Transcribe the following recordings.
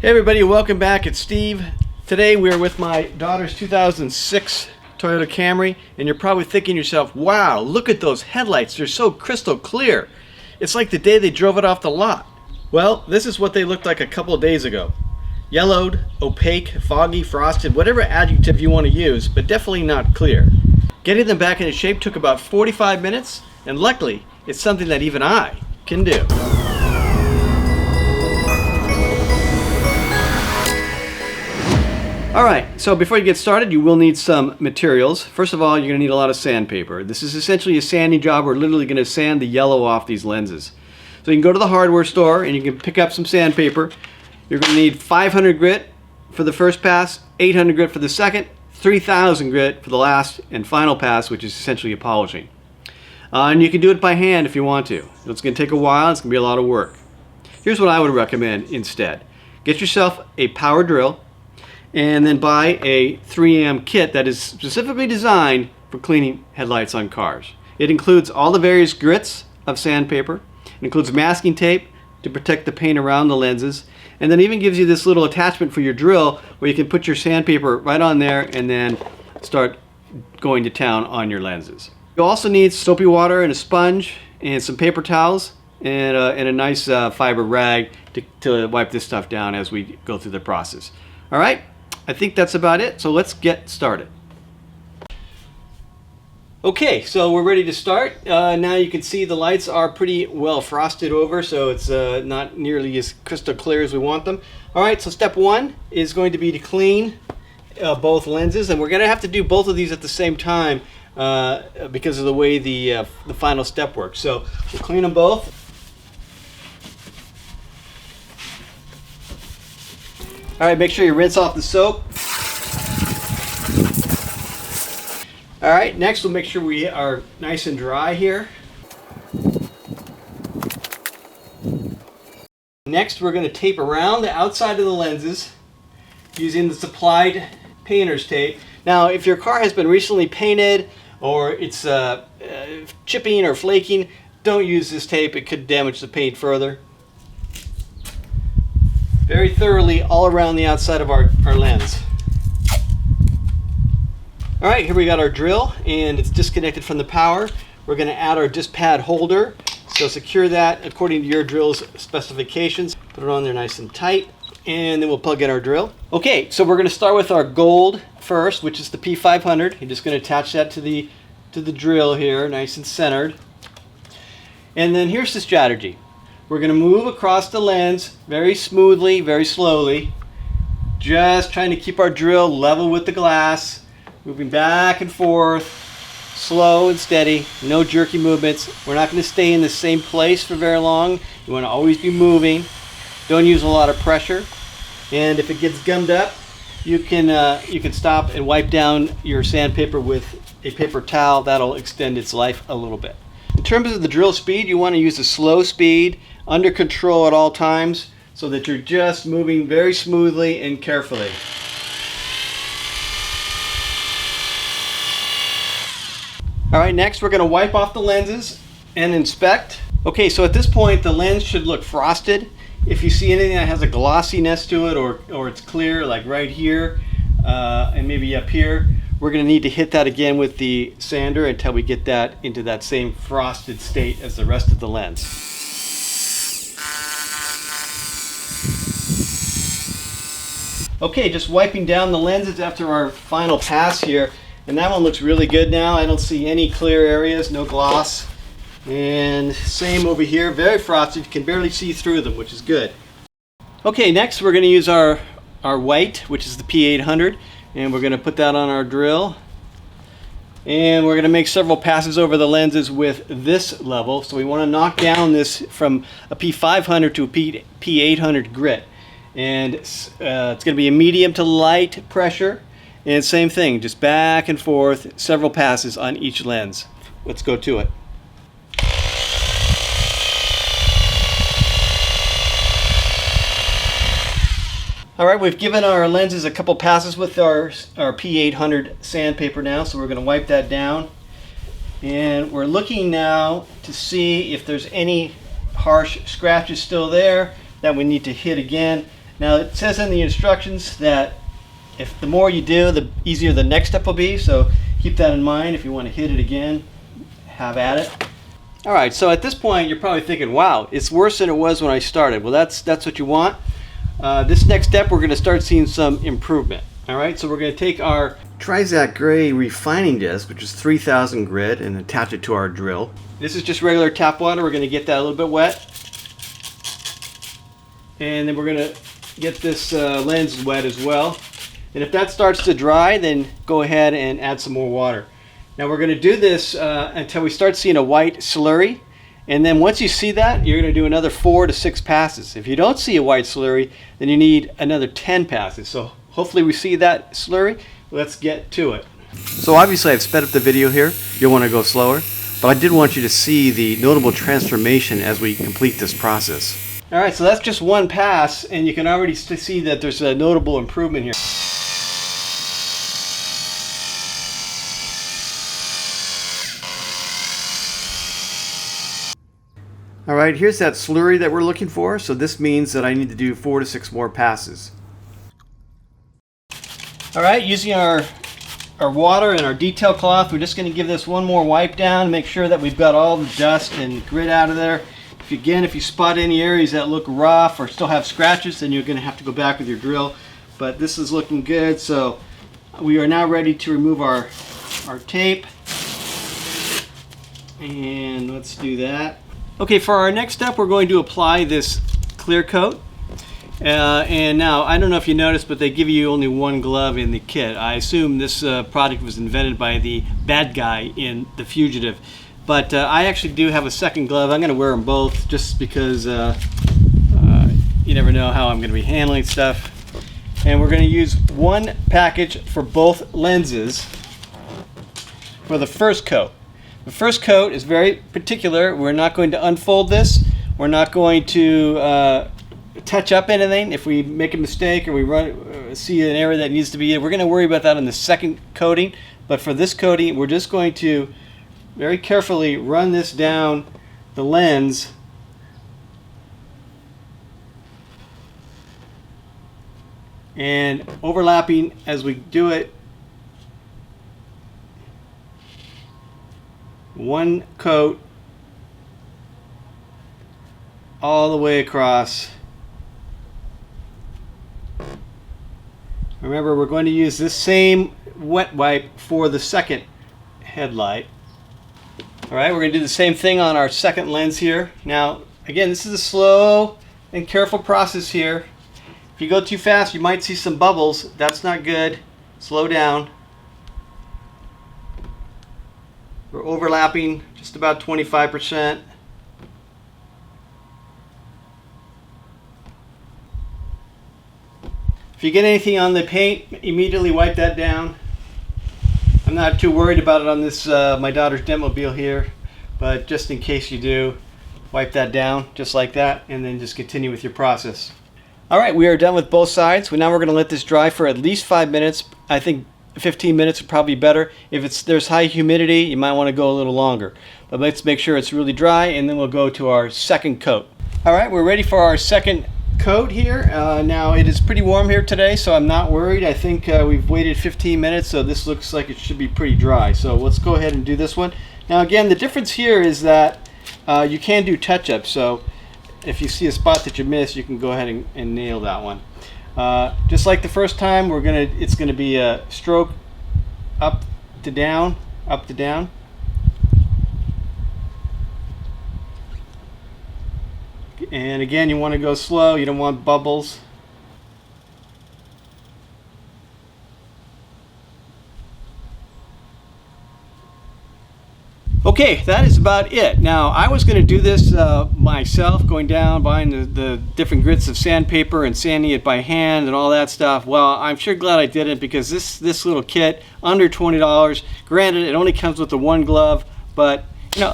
Hey everybody, welcome back. It's Steve. Today we're with my daughter's 2006 Toyota Camry, and you're probably thinking to yourself, wow, look at those headlights. They're so crystal clear. It's like the day they drove it off the lot. Well, this is what they looked like a couple of days ago. Yellowed, opaque, foggy, frosted, whatever adjective you want to use, but definitely not clear. Getting them back into shape took about 45 minutes, and luckily, it's something that even I can do. Alright, so before you get started, you will need some materials. First of all, you're going to need a lot of sandpaper. This is essentially a sanding job. We're literally going to sand the yellow off these lenses. So you can go to the hardware store and you can pick up some sandpaper. You're going to need 500 grit for the first pass, 800 grit for the second, 3000 grit for the last and final pass, which is essentially a polishing. And you can do it by hand if you want to. It's going to take a while. It's going to be a lot of work. Here's what I would recommend instead. Get yourself a power drill, and then buy a 3M kit that is specifically designed for cleaning headlights on cars. It includes all the various grits of sandpaper. It includes masking tape to protect the paint around the lenses, and then even gives you this little attachment for your drill where you can put your sandpaper right on there and then start going to town on your lenses. You also need soapy water and a sponge and some paper towels and a nice fiber rag to wipe this stuff down as we go through the process. All right? I think that's about it, so let's get started. Okay, so we're ready to start. Now you can see the lights are pretty well frosted over, so it's not nearly as crystal clear as we want them. Alright, so step one is going to be to clean both lenses, and we're going to have to do both of these at the same time because of the way the final step works. So we'll clean them both. Alright, make sure you rinse off the soap. Alright, next we'll make sure we are nice and dry here. Next we're going to tape around the outside of the lenses using the supplied painter's tape. Now if your car has been recently painted or it's chipping or flaking, don't use this tape. It could damage the paint further. Very thoroughly all around the outside of our lens. Alright, here we got our drill and it's disconnected from the power. We're going to add our disc pad holder. So secure that according to your drill's specifications. Put it on there nice and tight, and then we'll plug in our drill. Okay, so we're going to start with our gold first, which is the P500. You're just going to attach that to the drill here, nice and centered. And then here's the strategy. We're going to move across the lens very smoothly, very slowly, just trying to keep our drill level with the glass, moving back and forth, slow and steady, no jerky movements. We're not going to stay in the same place for very long. You want to always be moving. Don't use a lot of pressure. And if it gets gummed up, you can stop and wipe down your sandpaper with a paper towel. That'll extend its life a little bit. In terms of the drill speed, you want to use a slow speed, under control at all times, so that you're just moving very smoothly and carefully. Alright, next we're going to wipe off the lenses and inspect. Okay, so at this point the lens should look frosted. If you see anything that has a glossiness to it or it's clear, like right here and maybe up here, we're going to need to hit that again with the sander until we get that into that same frosted state as the rest of the lens. Okay, just wiping down the lenses after our final pass here, and that one looks really good now. I don't see any clear areas, no gloss. And same over here, very frosted. You can barely see through them, which is good. Okay, next we're going to use our white, which is the P800, and we're going to put that on our drill. And we're going to make several passes over the lenses with this level. So we want to knock down this from a P500 to a P800 grit. And it's going to be a medium to light pressure. And same thing, just back and forth, several passes on each lens. Let's go to it. Alright, we've given our lenses a couple passes with our P800 sandpaper now, so we're going to wipe that down. And we're looking now to see if there's any harsh scratches still there that we need to hit again. Now it says in the instructions that if the more you do, the easier the next step will be, so keep that in mind. If you want to hit it again, have at it. All right, so at this point you're probably thinking, wow, it's worse than it was when I started. Well, that's what you want. This next step we're going to start seeing some improvement. All right, so we're going to take our Trizact gray refining disc, which is 3000 grit, and attach it to our drill. This is just regular tap water. We're going to get that a little bit wet, and then we're going to get this lens wet as well. And if that starts to dry, then go ahead and add some more water. Now we're going to do this until we start seeing a white slurry, and then once you see that, you're going to do another 4 to 6 passes. If you don't see a white slurry, then you need another 10 passes. So hopefully we see that slurry. Let's get to it. So obviously I've sped up the video here. You'll want to go slower, but I did want you to see the notable transformation as we complete this process. All right, so that's just one pass, and you can already see that there's a notable improvement here. All right, here's that slurry that we're looking for. So this means that I need to do 4 to 6 more passes. All right, using our water and our detail cloth, we're just going to give this one more wipe down, make sure that we've got all the dust and grit out of there. If you spot any areas that look rough or still have scratches, then you're going to have to go back with your drill. But this is looking good, so we are now ready to remove our tape. And let's do that. Okay, for our next step, we're going to apply this clear coat. And now, I don't know if you noticed, but they give you only one glove in the kit. I assume this product was invented by the bad guy in The Fugitive. But I actually do have a second glove. I'm going to wear them both just because you never know how I'm going to be handling stuff. And we're going to use one package for both lenses for the first coat. The first coat is very particular. We're not going to unfold this. We're not going to touch up anything. If we make a mistake or we see an area that needs to be in, we're going to worry about that in the second coating. But for this coating, we're just going to very carefully run this down the lens and overlapping as we do it. One coat all the way across. Remember, we're going to use this same wet wipe for the second headlight. All right, we're going to do the same thing on our second lens here. Now, again, this is a slow and careful process here. If you go too fast, you might see some bubbles. That's not good. Slow down. We're overlapping just about 25%. If you get anything on the paint, immediately wipe that down. I'm not too worried about it on this my daughter's Demobil here, but just in case you do, wipe that down just like that, and then just continue with your process. All right, we are done with both sides. Now we're going to let this dry for at least 5 minutes. I think 15 minutes would probably be better. If there's high humidity, you might want to go a little longer. But let's make sure it's really dry, and then we'll go to our second coat. All right, we're ready for our second coat here. Now it is pretty warm here today, so I'm not worried. I think we've waited 15 minutes, so this looks like it should be pretty dry. So let's go ahead and do this one. Now again, the difference here is that you can do touch-ups. So if you see a spot that you missed, you can go ahead and nail that one. Just like the first time, it's gonna be a stroke up to down, up to down. And again, you want to go slow. You don't want bubbles. Okay, that is about it. Now, I was going to do this myself, going down, buying the different grits of sandpaper and sanding it by hand and all that stuff. Well, I'm sure glad I didn't, because this little kit, under $20. Granted, it only comes with the one glove, but you know,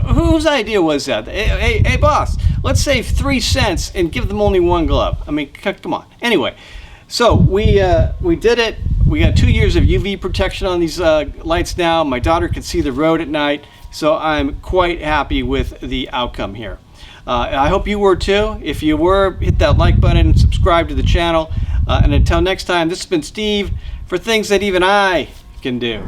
whose idea was that? Hey, boss, let's save 3 cents and give them only one glove. I mean, come on. Anyway, so we did it. We got 2 years of UV protection on these lights now. My daughter can see the road at night, so I'm quite happy with the outcome here. I hope you were too. If you were, hit that like button and subscribe to the channel. And until next time, this has been Steve for Things That Even I Can Do.